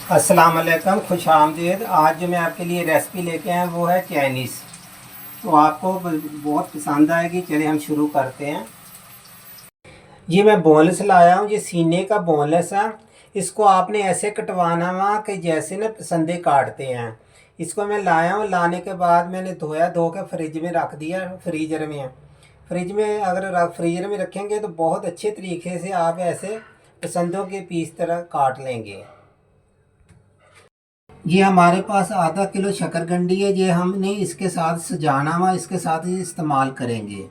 अस्सलाम वालेकुम, खुश आमदीद। आज जो मैं आपके लिए रेसिपी लेके आया वो है चाइनीज़। तो आपको बहुत पसंद आएगी। चलिए हम शुरू करते हैं। ये मैं बोनलेस लाया हूँ, ये सीने का बोनलेस है। इसको आपने ऐसे कटवाना हुआ कि जैसे ना पसंदे काटते हैं। इसको मैं लाया हूँ, लाने के बाद मैंने धोया, धो के फ्रिज में रख दिया। फ्रीज़र में फ्रिज में अगर फ्रीज़र में रखेंगे तो बहुत अच्छे तरीके से आप ऐसे पसंदों के पीस तरह काट लेंगे। ये हमारे पास आधा किलो शकरकंदी है, ये हमने इसके साथ सजाना हुआ, इसके साथ ही इस्तेमाल करेंगे।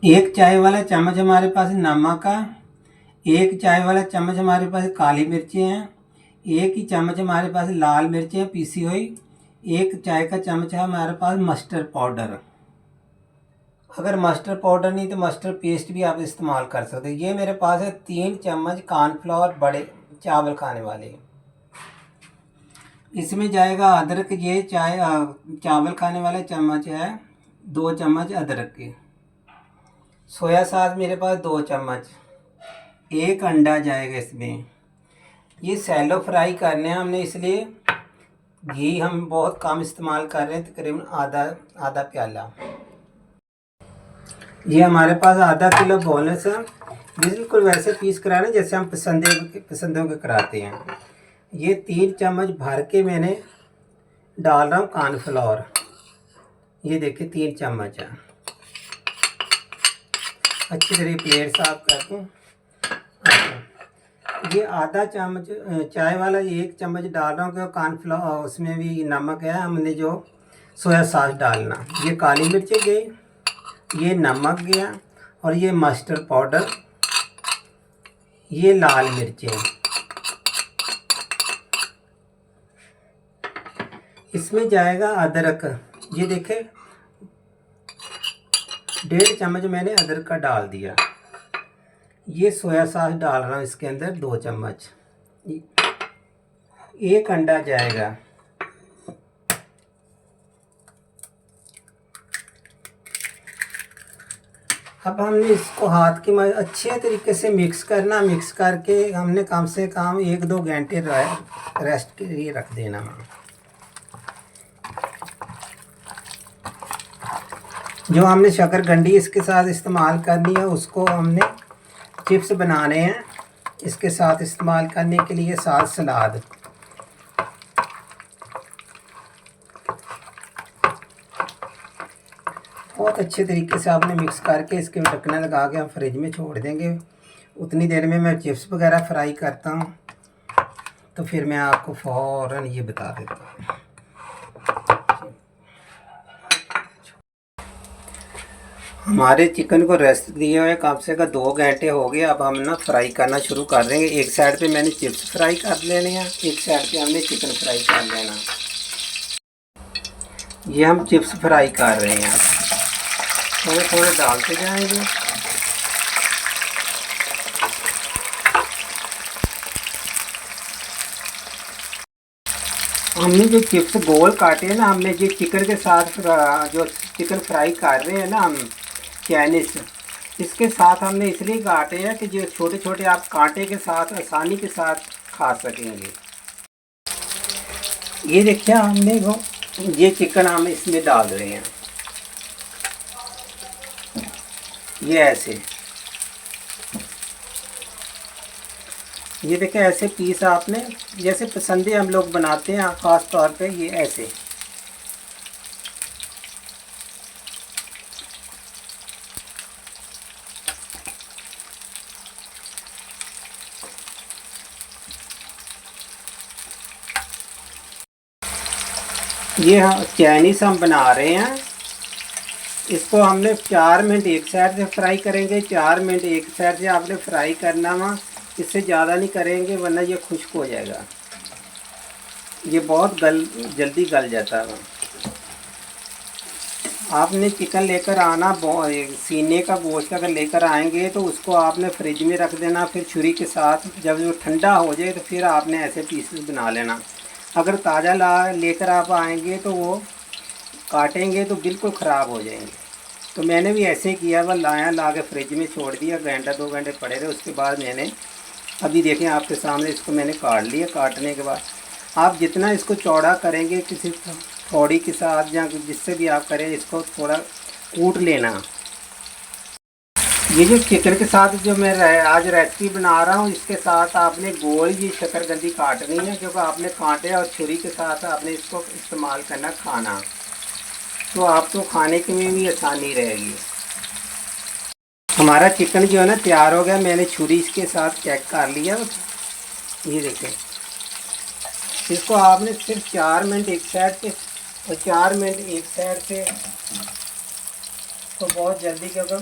एक चाय वाला चम्मच हमारे पास नमक है। एक चाय वाला चम्मच हमारे पास काली मिर्चें हैं। एक ही चम्मच हमारे पास लाल मिर्चें पीसी हुई। एक चाय का चम्मच है हमारे पास मस्टर्ड पाउडर। अगर मस्टर्ड पाउडर नहीं तो मस्टर्ड पेस्ट भी आप इस्तेमाल कर सकते हैं। ये मेरे पास है 3 चम्मच कॉर्नफ्लोर, बड़े चावल खाने वाले। इसमें जाएगा अदरक, ये चावल खाने वाला चम्मच है 2 चम्मच अदरक के। सोया सॉस मेरे पास 2 चम्मच। एक अंडा जाएगा इसमें। ये सैलो फ्राई करने हैं हमने, इसलिए घी हम बहुत कम इस्तेमाल कर रहे हैं, तकरीबन आधा आधा प्याला। ये हमारे पास आधा किलो बोनलेस है। बिल्कुल वैसे पीस कराना जैसे हम पसंदों के कराते हैं। ये 3 चम्मच भर के मैंने डाल रहा हूँ कॉर्नफ्लोर। ये देखिए 3 चम्मच है। अच्छी तरह प्लेट साफ करके ये आधा चम्मच चाय वाला 1 चम्मच डाल रहा हूँ कि कॉर्नफ्लोर, उसमें भी नमक है, हमने जो सोया सॉस डालना। ये काली मिर्चें गई, ये नमक गया, और ये मस्टर्ड पाउडर, ये लाल मिर्चें। इसमें जाएगा अदरक। ये देखें 1.5 चम्मच मैंने अदरक का डाल दिया। ये सोया सॉस डाल रहा हूँ इसके अंदर 2 चम्मच। एक अंडा जाएगा। अब हमने इसको हाथ की मदद अच्छे तरीके से मिक्स करना। मिक्स करके हमने कम से कम 1-2 घंटे रेस्ट के लिए रख देना। जो हमने शकरकंदी इसके साथ इस्तेमाल करनी है, उसको हमने चिप्स बनाने हैं इसके साथ इस्तेमाल करने के लिए, साथ सलाद। बहुत अच्छे तरीके से आपने मिक्स करके इसके ढक्कन लगा के हम फ्रिज में छोड़ देंगे। उतनी देर में मैं चिप्स वगैरह फ्राई करता हूँ, तो फिर मैं आपको फ़ौरन ये बता देता हूँ। हमारे चिकन को रेस्ट दिए हुए कम से कम 2 घंटे हो गए। अब हम ना फ्राई करना शुरू कर देंगे। एक साइड पे मैंने चिप्स फ्राई कर लेने हैं, एक साइड पे हमने चिकन फ्राई कर लेना। ये हम चिप्स फ्राई कर रहे हैं, थोड़े थोड़े डालते जाएंगे। हमने जो चिप्स गोल काटे हैं ना, हमने ये चिकन के साथ जो चिकन फ्राई कर रहे हैं ना हम चाइनीज़, इसके साथ हमने इसलिए काटे हैं कि जो छोटे छोटे आप कांटे के साथ आसानी के साथ खा सकेंगे। ये देखिए हमने वो ये चिकन हम इसमें डाल रहे हैं, ये ऐसे। ये देखें ऐसे पीस आपने जैसे पसंदे हम लोग बनाते हैं, ख़ास तौर पे ये ऐसे। ये चाइनीज़ हम बना रहे हैं। इसको हमने 4 मिनट एक साइड से फ्राई करेंगे। 4 मिनट एक साइड से आपने फ्राई करना वहाँ, इससे ज़्यादा नहीं करेंगे वरना ये खुश्क हो जाएगा। ये बहुत जल्दी गल जाता है। आपने चिकन लेकर आना, सीने का गोश्त अगर लेकर आएंगे तो उसको आपने फ्रिज में रख देना। फिर छुरी के साथ जब वो ठंडा हो जाए तो फिर आपने ऐसे पीसेस बना लेना। अगर ताज़ा लेकर आप आएंगे तो वो काटेंगे तो बिल्कुल ख़राब हो जाएंगे। तो मैंने भी ऐसे किया, वह ला के फ्रिज में छोड़ दिया, घंटा 2 घंटे पड़े रहे। उसके बाद मैंने अभी देखें आपके सामने इसको मैंने काट लिया। काटने के बाद आप जितना इसको चौड़ा करेंगे किसी थोड़ी के साथ या जिससे भी आप करें, इसको थोड़ा कूट लेना। ये जो चिकन के साथ जो मैं आज रेसिपी बना रहा हूँ, इसके साथ आपने गोल ये शकरकंदी काटनी है, क्योंकि आपने कांटे और छुरी के साथ आपने इसको इस्तेमाल करना खाना, तो आपको खाने के में भी आसानी रहेगी। हमारा चिकन जो है ना तैयार हो गया। मैंने छुरी इसके साथ चेक कर लिया। ये देखें, इसको आपने सिर्फ 4 मिनट एक साइड से और 4 मिनट एक साइड से, तो बहुत जल्दी क्योंकि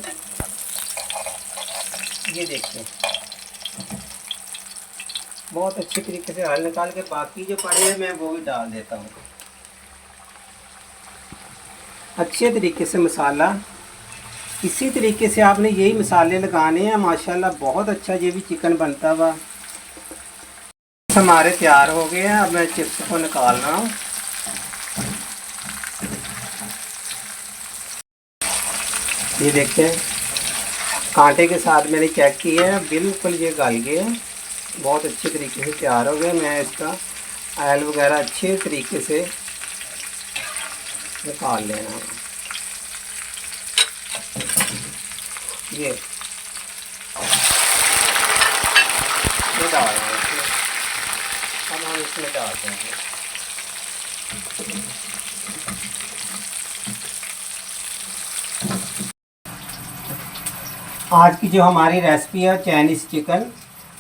ये देखते हैं बहुत अच्छी तरीके से हल निकाल के, बाकी जो पड़े हैं मैं वो भी डाल देता हूँ। अच्छे तरीके से मसाला, इसी तरीके से आपने यही मसाले लगाने हैं। माशाल्लाह बहुत अच्छा ये भी चिकन बनता हुआ हमारे तैयार हो गए हैं। अब मैं चिप्स को निकाल रहा हूँ। ये देखते हैं, कांटे के साथ मैंने चेक किया है, बिल्कुल ये गल गए, बहुत अच्छे तरीके से तैयार हो गए। मैं इसका ऑयल वगैरह अच्छे तरीके से निकाल लेना। ये डाल रहा हूँ इसमें, अब हम इसमें डाल देंगे। आज की जो हमारी रेसिपी है चाइनीज़ चिकन,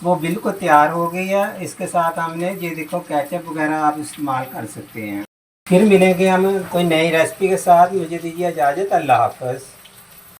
वो बिल्कुल तैयार हो गई है। इसके साथ हमने ये देखो केचप वगैरह आप इस्तेमाल कर सकते हैं। फिर मिलेंगे हम कोई नई रेसिपी के साथ। मुझे दीजिए इजाज़त। अल्लाह हाफ़िज़।